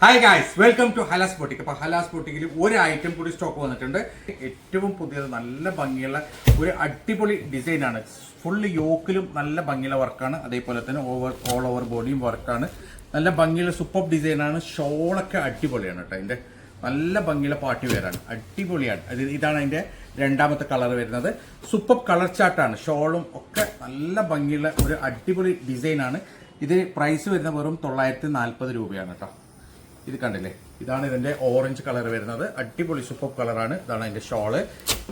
Hi guys, welcome to Halas boutique. അപ്പോൾ ഹലാസ് ബോട്ടിക്കിൽ ഒരു item കൂടി സ്റ്റോക്ക് വന്നിട്ടുണ്ട്. ഏറ്റവും പുതിയത് നല്ല ഭംഗിയുള്ള ഒരു അടിപൊളി ഡിസൈനാണ്. ഫുള്ള് യോക്കിലും നല്ല ഭംഗിയുള്ള വർക്കാണ്. അതേപോലെ തന്നെ ഓൾ ഓവർ ബോഡിയും വർക്കാണ്. നല്ല ഭംഗിയുള്ള സൂപ്പർ ഡിസൈനാണ്. ഷോളൊക്കെ അടിപൊളിയാണ് കേട്ടോ. അതിൻ്റെ നല്ല ഭംഗിയുള്ള പാർട്ടി വെയറാണ്, അടിപൊളിയാണ്. ഇതാണ് അതിൻ്റെ രണ്ടാമത്തെ കളർ വരുന്നത്. സൂപ്പർ കളർ ചാർട്ടാണ്. ഷോളും ഒക്കെ നല്ല ഭംഗിയുള്ള ഒരു അടിപൊളി ഡിസൈനാണ്. ഇത് പ്രൈസ് വരുന്ന വെറും 940 രൂപയാണ് കേട്ടോ. ഇത് കണ്ടില്ലേ, ഇതാണ് ഇതിന്റെ ഓറഞ്ച് കളർ വരുന്നത്. അടിപൊളി സൂപ്പർ കളറാണ്. ഇതാണ് അതിന്റെ ഷോള്.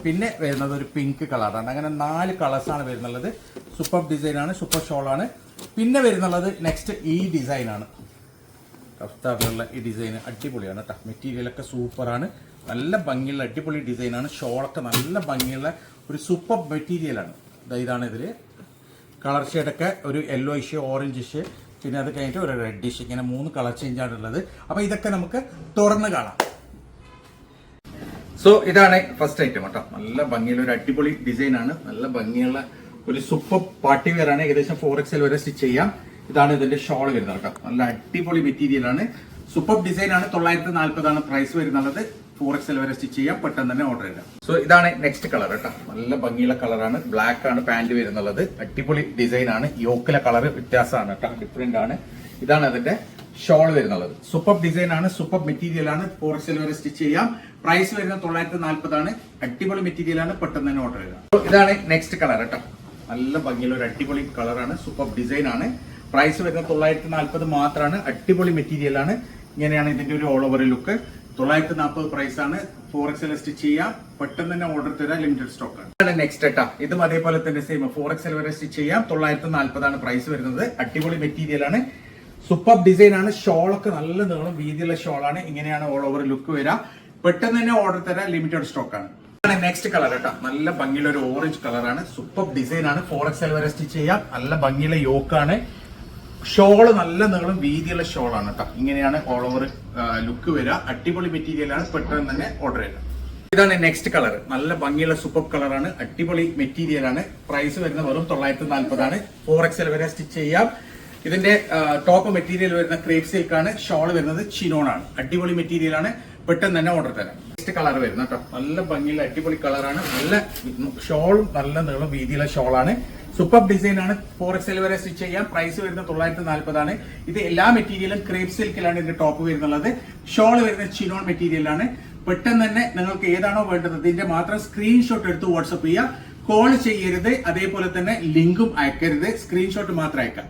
പിന്നെ വരുന്നത് ഒരു പിങ്ക് കളറാണ്. അങ്ങനെ 4 കളേഴ്സാണ് വരുന്നുള്ളത്. സൂപ്പർ ഡിസൈനാണ്, സൂപ്പർ ഷോളാണ്. പിന്നെ വരുന്നുള്ളത് നെക്സ്റ്റ് ഈ ഡിസൈനാണ്. കഫ്താറിലുള്ള ഈ ഡിസൈൻ അടിപൊളിയാണ് കേട്ടോ. മെറ്റീരിയലൊക്കെ സൂപ്പറാണ്. നല്ല ഭംഗിയുള്ള അടിപൊളി ഡിസൈനാണ്. ഷോളൊക്കെ നല്ല ഭംഗിയുള്ള ഒരു സൂപ്പർ മെറ്റീരിയലാണ്. ഇതാണ് ഇതിൽ കളർ ഷെയ്ഡൊക്കെ ഒരു യെല്ലോയിഷ്, ഓറഞ്ചിഷ്, പിന്നെ അത് കഴിഞ്ഞിട്ട് ഒരു റെഡിഷ്, ഇങ്ങനെ 3 കളർ ചേഞ്ചാണ് ഉള്ളത്. അപ്പൊ ഇതൊക്കെ നമുക്ക് തുറന്ന് കാണാം. സോ ഇതാണ് ഫസ്റ്റ് ഐറ്റം കേട്ടോ. നല്ല ഭംഗിയുള്ള ഒരു അടിപൊളി ഡിസൈനാണ്. നല്ല ഭംഗിയുള്ള ഒരു സൂപ്പർ പാർട്ടി വെയർ ആണ്. ഏകദേശം 4XL വരെ സ്റ്റിച്ച് ചെയ്യാം. ഇതാണ് ഇതിന്റെ ഷോൾ വരുന്നത് കേട്ടോ. നല്ല അടിപൊളി മെറ്റീരിയൽ ആണ്. സൂപ്പർ ഡിസൈൻ ആണ്. 940 പ്രൈസ് വരുന്നത്. 4XL വരെ സ്റ്റിച്ച് ചെയ്യാം. പെട്ടെന്ന് തന്നെ ഓർഡർ ചെയ്യാം. സോ ഇതാണ് നെക്സ്റ്റ് കളർ കേട്ടോ. നല്ല ഭംഗിയുള്ള കളറാണ്. ബ്ലാക്ക് ആണ് പാന്റ് വരുന്നുള്ളത്. അടിപൊളി ഡിസൈൻ ആണ്. യോക്കിലെ കളർ വ്യത്യാസമാണ് കേട്ടോ, ഡിഫറെന്റ് ആണ്. ഇതാണ് അതിന്റെ ഷോൾ വരുന്നുള്ളത്. സൂപ്പർ ഡിസൈൻ ആണ്. സൂപ്പർ മെറ്റീരിയൽ ആണ്. 4XL വരെ സ്റ്റിച്ച് ചെയ്യാം. പ്രൈസ് വരുന്നത് 940. അടിപൊളി മെറ്റീരിയൽ ആണ്. പെട്ടെന്ന് തന്നെ ഓർഡർ ചെയ്യാം. ഇതാണ് നെക്സ്റ്റ് കളർ കേട്ടോ. നല്ല ഭംഗിയുള്ള ഒരു അടിപൊളി കളറാണ്. സൂപ്പർ ഡിസൈൻ ആണ്. പ്രൈസ് വരുന്നത് 940 മാത്രമാണ്. അടിപൊളി മെറ്റീരിയൽ ആണ്. ഇങ്ങനെയാണ് ഇതിന്റെ ഒരു ഓൾ ഓവർ ലുക്ക്. 940 പ്രൈസ് ആണ്. 4XL സ്റ്റിച്ച് ചെയ്യാം. പെട്ടെന്ന് തന്നെ ഓർഡർ തരാം. ലിമിറ്റഡ് സ്റ്റോക്ക് ആണ്. നെക്സ്റ്റ് കേട്ടോ. ഇതും അതേപോലെ തന്നെ സെയിം 4XL വരെ സ്റ്റിച്ച് ചെയ്യാം. 940 പ്രൈസ് വരുന്നത്. അടിപൊളി മെറ്റീരിയൽ ആണ്. സൂപ്പർ ഡിസൈൻ ആണ്. ഷോളൊക്കെ നല്ല നീളം വീതിയുള്ള ഷോളാണ്. ഇങ്ങനെയാണ് ഓൾ ഓവർ ലുക്ക് വരിക. പെട്ടെന്ന് തന്നെ ഓർഡർ തരാം. ലിമിറ്റഡ് സ്റ്റോക്ക് ആണ്. നെക്സ്റ്റ് കളർ കേട്ടോ. നല്ല ഭംഗിയുള്ള ഒരു ഓറഞ്ച് കളറാണ്. സൂപ്പർ ഡിസൈൻ ആണ്. 4XL വരെ സ്റ്റിച്ച് ചെയ്യാം. നല്ല ഭംഗിയുള്ള യോക്കാണ്. ഷോള് നല്ല നീളം വീതിയുള്ള ഷോളാണ് കേട്ടോ. ഇങ്ങനെയാണ് ഓൾ ഓവർ ലുക്ക് വരിക. അടിപൊളി മെറ്റീരിയൽ ആണ്. പെട്ടെന്ന് തന്നെ ഓർഡർ ചെയ്യാം. ഇതാണ് നെക്സ്റ്റ് കളർ. നല്ല ഭംഗിയുള്ള സൂപ്പർ കളറാണ്. അടിപൊളി മെറ്റീരിയൽ ആണ്. പ്രൈസ് വരുന്നത് വെറും 940. 4XL വരെ സ്റ്റിച്ച് ചെയ്യാം. ഇതിന്റെ ടോപ്പ് മെറ്റീരിയൽ വരുന്ന ക്രേപ്പ് സിൽക്ക് ആണ്. ഷോൾ വരുന്നത് ചിനോൺ ആണ്. അടിപൊളി മെറ്റീരിയൽ ആണ്. പെട്ടെന്ന് തന്നെ ഓർഡർ തരാം. നെക്സ്റ്റ് കളർ വരുന്നത് കേട്ടോ. നല്ല ഭംഗിയുള്ള അടിപൊളി കളറാണ്. നല്ല ഷോളും നല്ല നീളം വീതിയുള്ള ഷോളാണ്. സൂപ്പർ ഡിസൈൻ ആണ്. 4XL വരെ സ്റ്റിച്ച് ചെയ്യാം. പ്രൈസ് വരുന്നത് 940. ഇത് എല്ലാ മെറ്റീരിയലും ക്രേപ്പ് സിൽക്കിലാണ് ഇതിന്റെ ടോപ്പ് വരുന്നുള്ളത്. ഷോൾ വരുന്നത് ചിനോൺ മെറ്റീരിയലാണ്. പെട്ടെന്ന് തന്നെ നിങ്ങൾക്ക് ഏതാണോ വേണ്ടത് ഇതിന്റെ മാത്രം സ്ക്രീൻഷോട്ട് എടുത്ത് വാട്സ്ആപ്പ് ചെയ്യുക. കോൾ ചെയ്യരുത്. അതേപോലെ തന്നെ ലിങ്കും അയക്കരുത്. സ്ക്രീൻഷോട്ട് മാത്രം അയക്കാം.